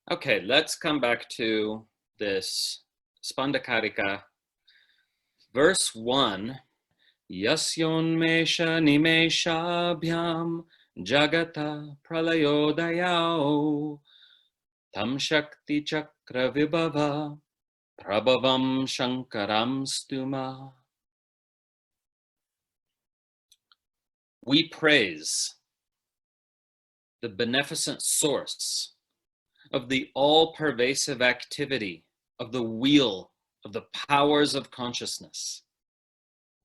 Okay, let's come back to this Spanda-kārikā. Verse 1, Yasyonmesha nimeshabhyam jagata pralayodayao tam shakti chakra vibhava prabhavam shankaram stuma. We praise the beneficent source of the all-pervasive activity of the wheel of the powers of consciousness,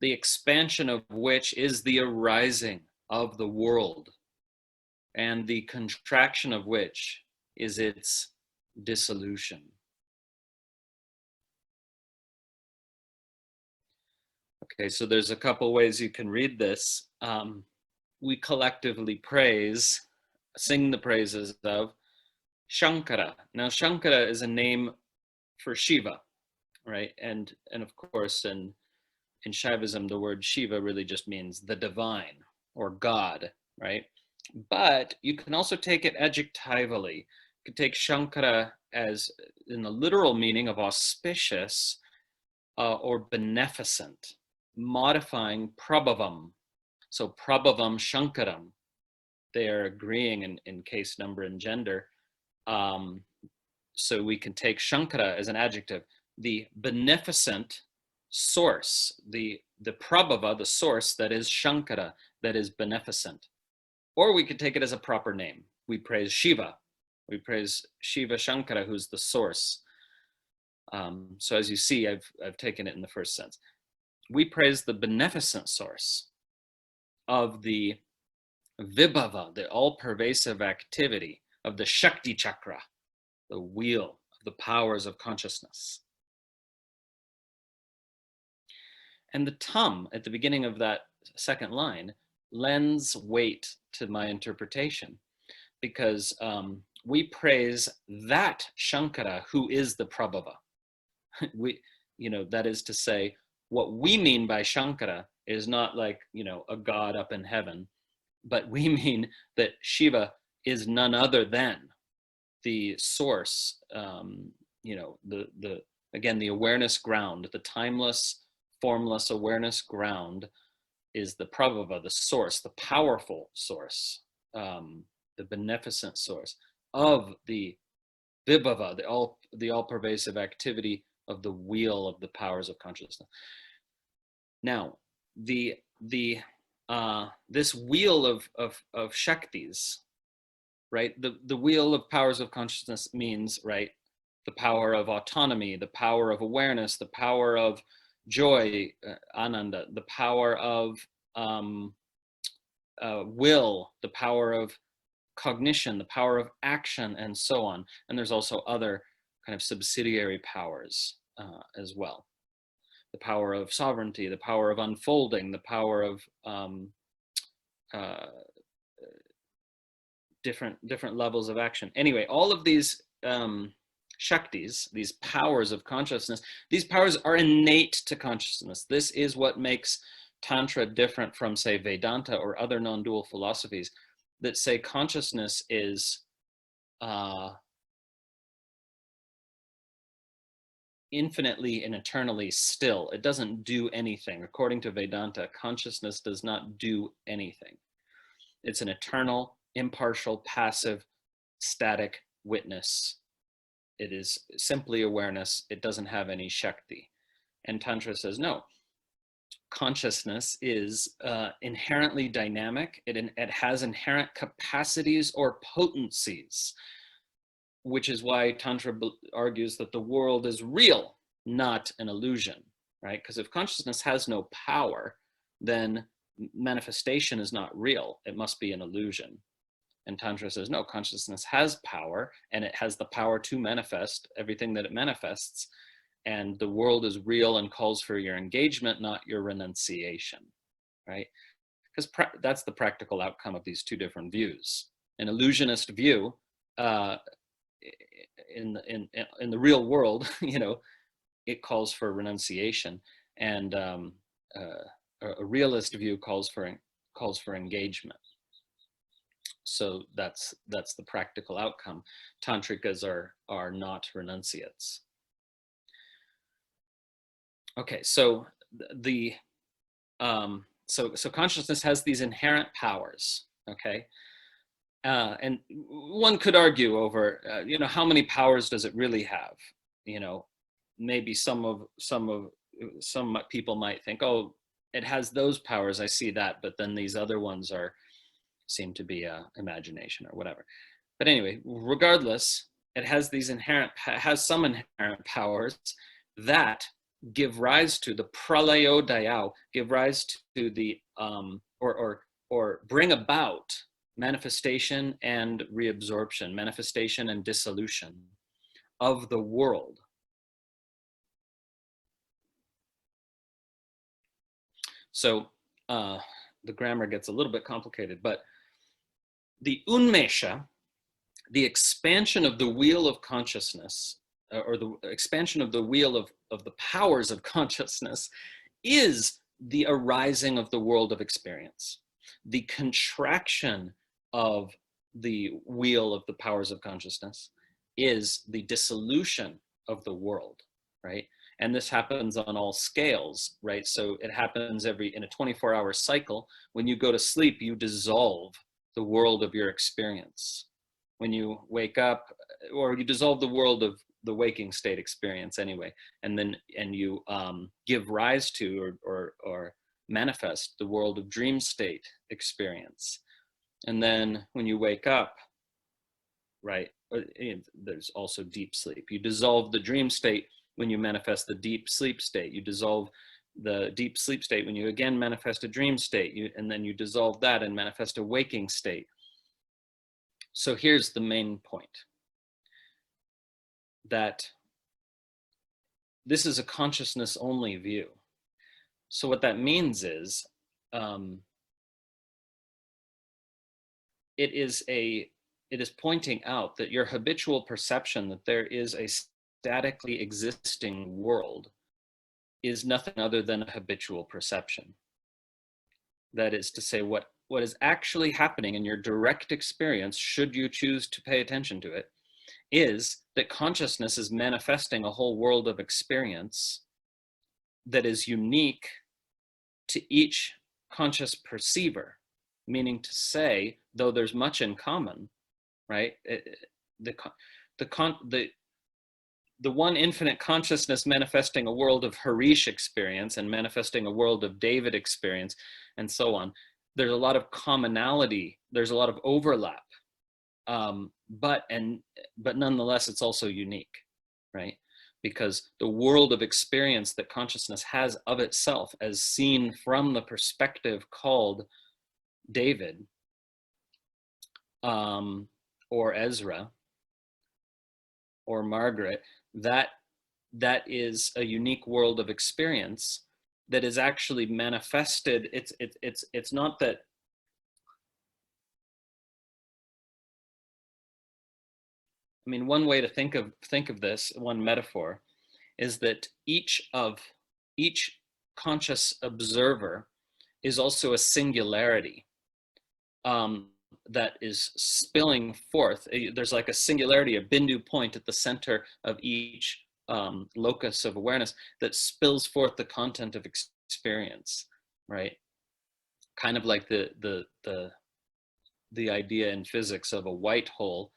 the expansion of which is the arising of the world, and the contraction of which is its dissolution. Okay, so there's a couple ways you can read this. We collectively praise, sing the praises of Shankara. Now, Shankara is a name for Shiva, right? And of course, in Shaivism, the word Shiva really just means the divine or God, right? But you can also take it adjectively. You could take Shankara as in the literal meaning of auspicious or beneficent, modifying Prabhavam. So Prabhavam Shankaram, they are agreeing in case, number, and gender. So we can take Shankara as an adjective, the beneficent source, the Prabhava, the source that is Shankara, that is beneficent. Or we could take it as a proper name. We praise Shiva. We praise Shiva Shankara, who's the source. So as you see, I've taken it in the first sense. We praise the beneficent source of the Vibhava, the all-pervasive activity of the Shakti Chakra, the wheel of the powers of consciousness. And the tam at the beginning of that second line lends weight to my interpretation, because we praise that Shankara who is the Prabhava. That is to say, what we mean by Shankara is not like, a god up in heaven, but we mean that Shiva is none other than the source, again, the awareness ground, the timeless, formless awareness ground is the Prabhava, the source, the powerful source, the beneficent source of the Vibhava, the all-pervasive activity of the wheel of the powers of consciousness. Now, this wheel of Shaktis, right? The wheel of powers of consciousness means, right, the power of autonomy, the power of awareness, the power of joy, ananda, the power of will, the power of cognition, the power of action, and so on. And there's also other kind of subsidiary powers as well. The power of sovereignty, the power of unfolding, the power of different levels of action. Anyway, all of these Shaktis, these powers of consciousness, these powers are innate to consciousness. This is what makes Tantra different from, say, Vedanta or other non-dual philosophies that say consciousness is infinitely and eternally still. It doesn't do anything. According to Vedanta, consciousness does not do anything. It's an eternal, impartial, passive, static witness. It is simply awareness. It doesn't have any Shakti. And Tantra says, no, consciousness is inherently dynamic. It has inherent capacities or potencies, which is why Tantra argues that the world is real, not an illusion, right? Because if consciousness has no power, then manifestation is not real. It must be an illusion. And Tantra says, no, consciousness has power, and it has the power to manifest everything that it manifests. And the world is real and calls for your engagement, not your renunciation, right? Because that's the practical outcome of these two different views. An illusionist view, in the real world, it calls for renunciation, and a realist view calls for engagement. So that's the practical outcome. Tantrikas are not renunciates. Okay, so so consciousness has these inherent powers. Okay, and one could argue over how many powers does it really have? Maybe some people might think, oh, it has those powers, I see that, but then these other ones seem to be imagination or whatever. But anyway, regardless, it has some inherent powers that give rise to the pralayodaya, give rise to the or bring about manifestation and reabsorption, manifestation and dissolution of the world. So the grammar gets a little bit complicated, but the unmesha, the expansion of the wheel of consciousness, or the expansion of the wheel of the powers of consciousness, is the arising of the world of experience. The contraction of the wheel of the powers of consciousness is the dissolution of the world, right? And this happens on all scales, right? So it happens in a 24-hour cycle. When you go to sleep, you dissolve the world of your experience. When you wake up, or you dissolve the world of the waking state experience anyway, and you give rise to or manifest the world of dream state experience. And then when you wake up, right, there's also deep sleep. You dissolve the dream state when you manifest the deep sleep state. You dissolve the deep sleep state when you again manifest a dream state, and then you dissolve that and manifest a waking state. So here's the main point, that this is a consciousness only view. So what that means is it is pointing out that your habitual perception that there is a statically existing world is nothing other than a habitual perception. That is to say, what is actually happening in your direct experience, should you choose to pay attention to it, is that consciousness is manifesting a whole world of experience that is unique to each conscious perceiver. Meaning to say, though there's much in common, right? The one infinite consciousness manifesting a world of Harish experience and manifesting a world of David experience and so on. There's a lot of commonality. There's a lot of overlap. But nonetheless, it's also unique, right? Because the world of experience that consciousness has of itself, as seen from the perspective called David, or Ezra, or Margaret, that is a unique world of experience that is actually manifested. It's not that. I mean, one way to think of this, one metaphor, is that each conscious observer is also a singularity that is spilling forth. There's like a singularity, a bindu point at the center of each locus of awareness that spills forth the content of experience, right? Kind of like the idea in physics of a white hole.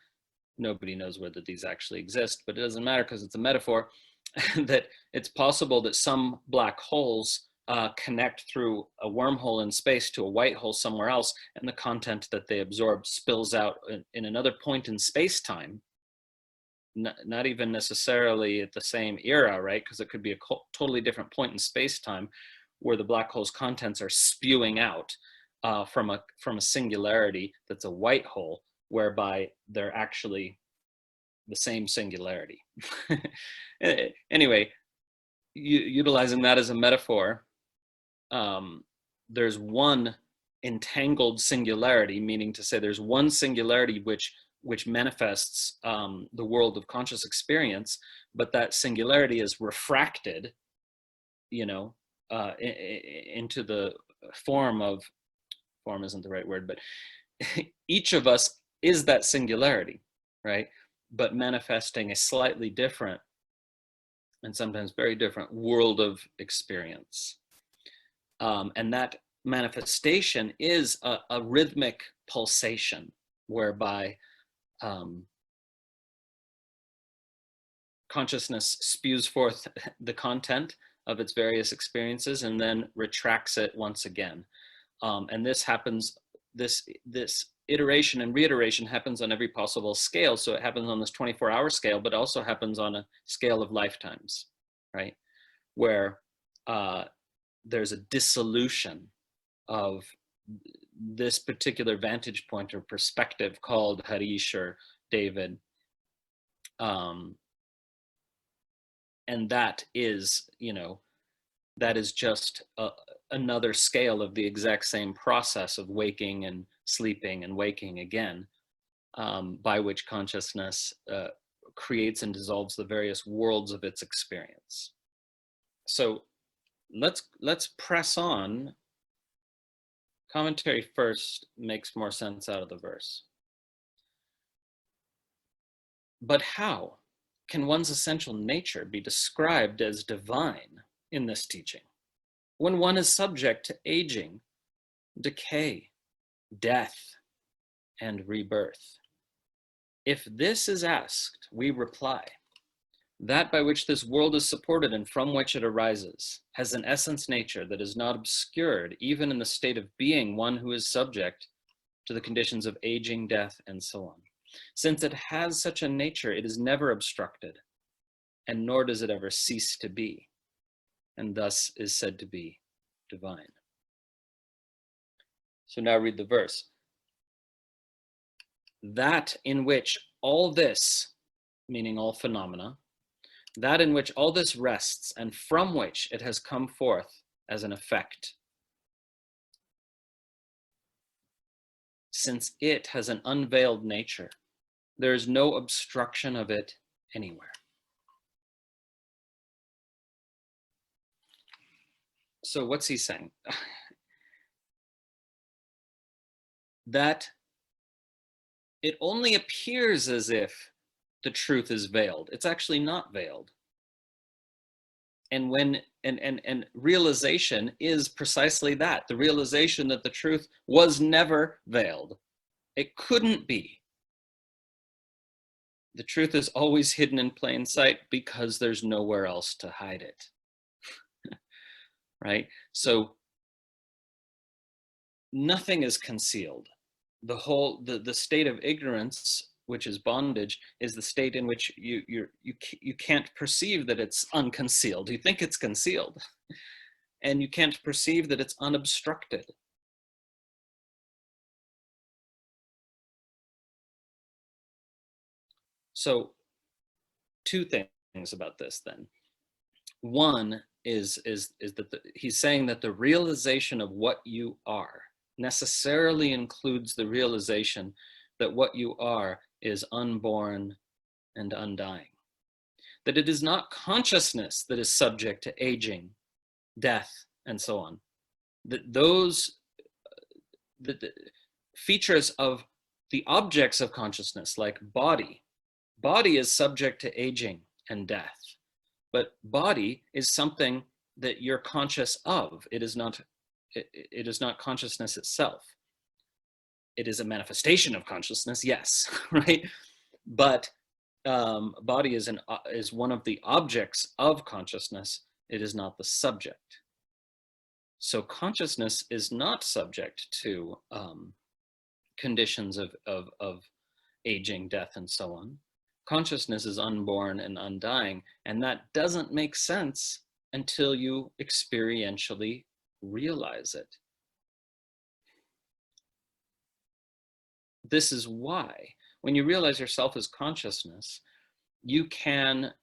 Nobody knows whether these actually exist, but it doesn't matter because it's a metaphor. That it's possible that some black holes connect through a wormhole in space to a white hole somewhere else, and the content that they absorb spills out in another point in space-time, not even necessarily at the same era, right? Because it could be a totally different point in space-time where the black hole's contents are spewing out from a singularity that's a white hole, whereby they're actually the same singularity. Anyway, utilizing that as a metaphor, there's one entangled singularity, meaning to say there's one singularity which manifests the world of conscious experience, but that singularity is refracted, into the form isn't the right word, but each of us is that singularity, right? But manifesting a slightly different and sometimes very different world of experience. And that manifestation is a rhythmic pulsation whereby consciousness spews forth the content of its various experiences and then retracts it once again. And this happens, this iteration and reiteration happens on every possible scale. So it happens on this 24-hour scale, but also happens on a scale of lifetimes, right? Where there's a dissolution of this particular vantage point or perspective called Harish or David. And that is, that is just another scale of the exact same process of waking and sleeping and waking again, by which consciousness creates and dissolves the various worlds of its experience. So let's press on. Commentary first makes more sense out of the verse. But how can one's essential nature be described as divine in this teaching when one is subject to aging, decay, death, and rebirth? If this is asked, we reply, that by which this world is supported and from which it arises has an essence nature that is not obscured, even in the state of being one who is subject to the conditions of aging, death, and so on. Since it has such a nature, it is never obstructed, and nor does it ever cease to be, and thus is said to be divine. So now read the verse. That in which all this, meaning all phenomena, that in which all this rests and from which it has come forth as an effect, since it has an unveiled nature, there is no obstruction of it anywhere. So what's he saying? That it only appears as if the truth is veiled. It's actually not veiled. And when and realization is precisely that, the realization that the truth was never veiled. It couldn't be. The truth is always hidden in plain sight because there's nowhere else to hide it. Right? So nothing is concealed. The state of ignorance, which is bondage, is the state in which you can't perceive that it's unconcealed. You think it's concealed, and you can't perceive that it's unobstructed. So, two things about this then. One is that he's saying that the realization of what you are necessarily includes the realization that what you are is unborn and undying. That it is not consciousness that is subject to aging, death, and so on. That those the features of the objects of consciousness, like body is subject to aging and death. But body is something that you're conscious of. It is not consciousness itself. It is a manifestation of consciousness, yes, right? But body is one of the objects of consciousness. It is not the subject. So consciousness is not subject to conditions of aging, death, and so on. Consciousness is unborn and undying, and that doesn't make sense until you experientially realize it. This is why, when you realize yourself as consciousness, you can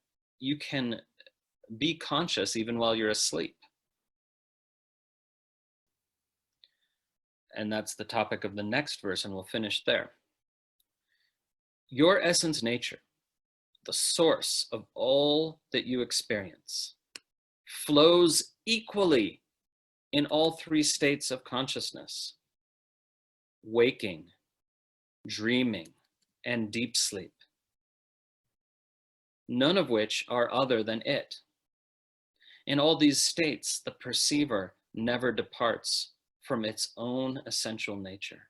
be conscious even while you're asleep. And that's the topic of the next verse, and we'll finish there. Your essence nature, the source of all that you experience, flows equally in all three states of consciousness: waking, dreaming, and deep sleep, none of which are other than it. In all these states, the perceiver never departs from its own essential nature.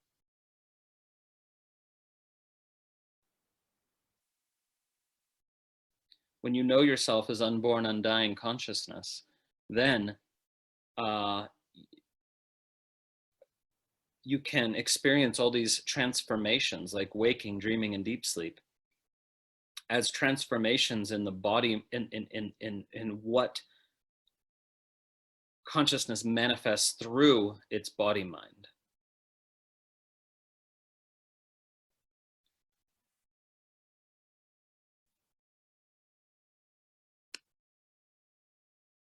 When you know yourself as unborn, undying consciousness, then you can experience all these transformations, like waking, dreaming, and deep sleep, as transformations in the body, in what consciousness manifests through its body mind.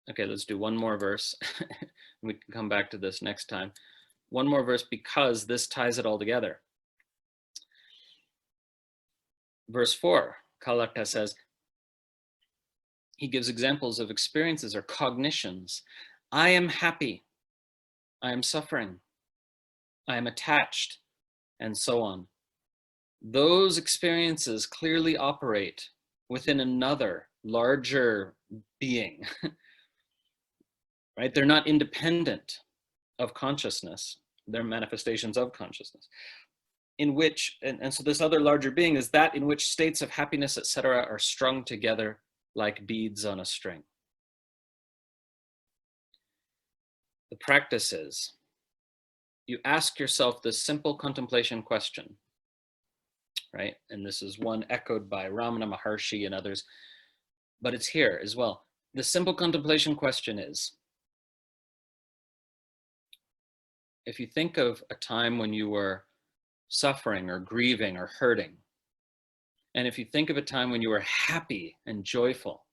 Okay, let's do one more verse. We can come back to this next time. One more verse, because this ties it all together. Verse 4, Kallata says, he gives examples of experiences or cognitions. I am happy. I am suffering. I am attached, and so on. Those experiences clearly operate within another larger being, right? They're not independent of consciousness. They're manifestations of consciousness, in which, and so this other larger being is that in which states of happiness, etc., are strung together like beads on a string. The practice is, you ask yourself this simple contemplation question, right? And this is one echoed by Ramana Maharshi and others, but it's here as well. The simple contemplation question is, if you think of a time when you were suffering or grieving or hurting, and if you think of a time when you were happy and joyful,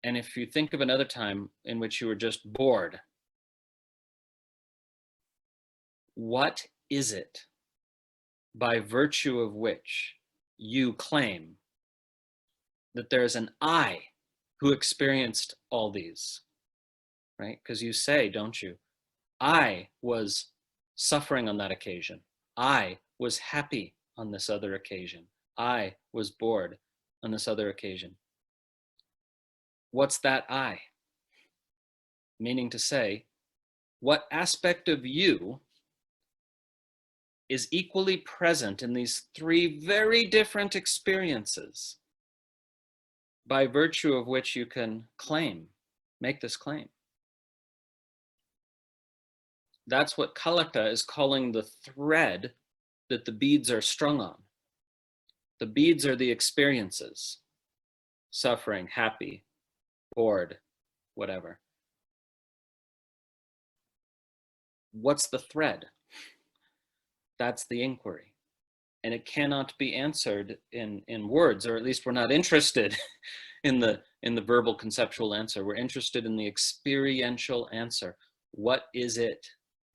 and if you think of another time in which you were just bored, what is it by virtue of which you claim that there's an I who experienced all these, right? Because you say, don't you, I was suffering on that occasion. I was happy on this other occasion. I was bored on this other occasion. What's that I? Meaning to say, what aspect of you is equally present in these three very different experiences by virtue of which you can make this claim? That's what Kallata is calling the thread that the beads are strung on. The beads are the experiences, suffering, happy, bored, whatever. What's the thread? That's the inquiry. And it cannot be answered in words, or at least we're not interested in the verbal conceptual answer. We're interested in the experiential answer. What is it?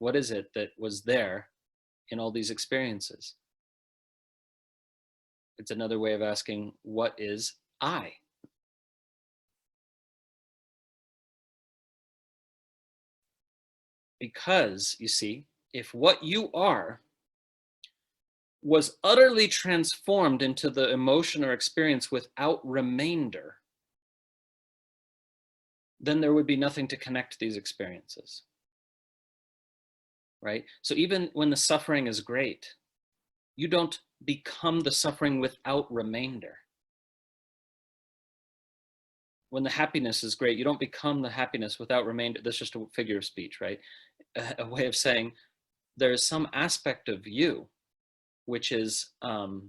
What is it that was there in all these experiences? It's another way of asking, what is I? Because, you see, if what you are was utterly transformed into the emotion or experience without remainder, then there would be nothing to connect these experiences, right? So even when the suffering is great, you don't become the suffering without remainder. When the happiness is great, you don't become the happiness without remainder. That's just a figure of speech, right? A way of saying there is some aspect of you which is the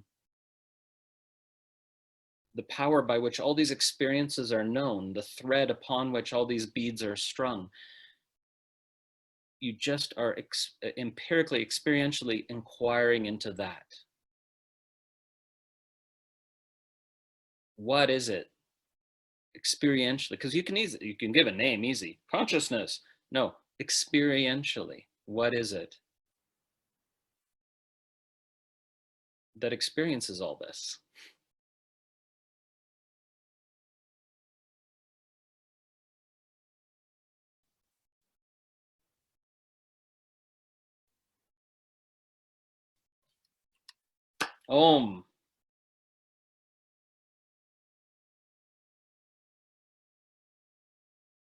power by which all these experiences are known, the thread upon which all these beads are strung. You just are empirically, experientially inquiring into that. What is it? Experientially, because you can give a name easy. Consciousness. No, experientially. What is it that experiences all this? Om.